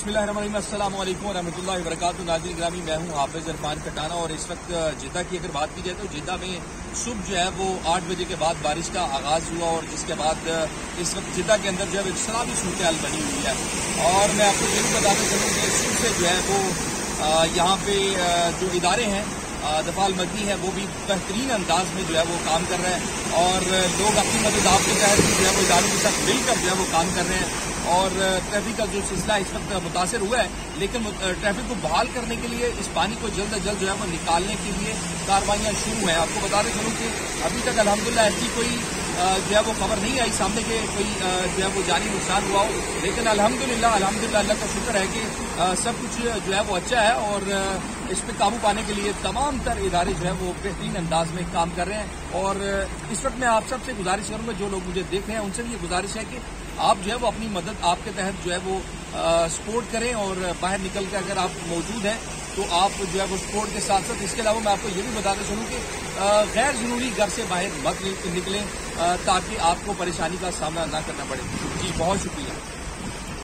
बिस्मिल्लाहिर्रहमानिर्रहीम, अस्सलाम वालेकुम रहमतुल्लाहि व बरकातुहू। नाज़रीन ग्रामी, मैं हूँ हाफिज इरफान कटाना और इस वक्त जिद्दा की अगर बात की जाए तो जिद्दा में सुबह जो है वो 8 बजे के बाद बारिश का आगाज़ हुआ और जिसके बाद इस वक्त जिद्दा के अंदर जो है एक सलामी सूरत बनी हुई है। और मैं आपको ये भी बताना चाहूँ कि सुबह से जो है वो यहाँ पे जो इदारे हैं दफाल मदनी है वो भी बेहतरीन अंदाज में जो है वो काम कर रहे हैं और लोग अपनी मदद आपके तहत जो है वो इदारों के साथ मिलकर जो है वो काम कर रहे हैं। और ट्रैफिक का जो सिलसिला इस वक्त मुतासर हुआ है, लेकिन ट्रैफिक को बहाल करने के लिए इस पानी को जल्द अज जल्द जो है वो निकालने के लिए कार्रवाइयाँ शुरू हैं। आपको बताते चलूँ कि अभी तक अल्हम्दुलिल्लाह ऐसी कोई जो है वो खबर नहीं आई सामने के कोई जो है वो जानी नुकसान हुआ हो, लेकिन अल्हम्दुलिल्लाह अल्लाह का शुक्र है कि सब कुछ जो है वो अच्छा है और इस पर काबू पाने के लिए तमाम तर इदारे जो है वो बेहतरीन अंदाज में काम कर रहे हैं। और इस वक्त मैं आप सबसे गुजारिश करूँगा, जो लोग मुझे देख रहे हैं उनसे भी ये गुजारिश है कि आप जो है वो अपनी मदद आपके तहत जो है वो सपोर्ट करें और बाहर निकल कर अगर आप मौजूद हैं तो आप जो है वो सपोर्ट के साथ साथ इसके अलावा मैं आपको ये भी बताना चलूँ कि गैर ज़रूरी घर से बाहर मत निकलें ताकि आपको परेशानी का सामना ना करना पड़े। जी बहुत शुक्रिया।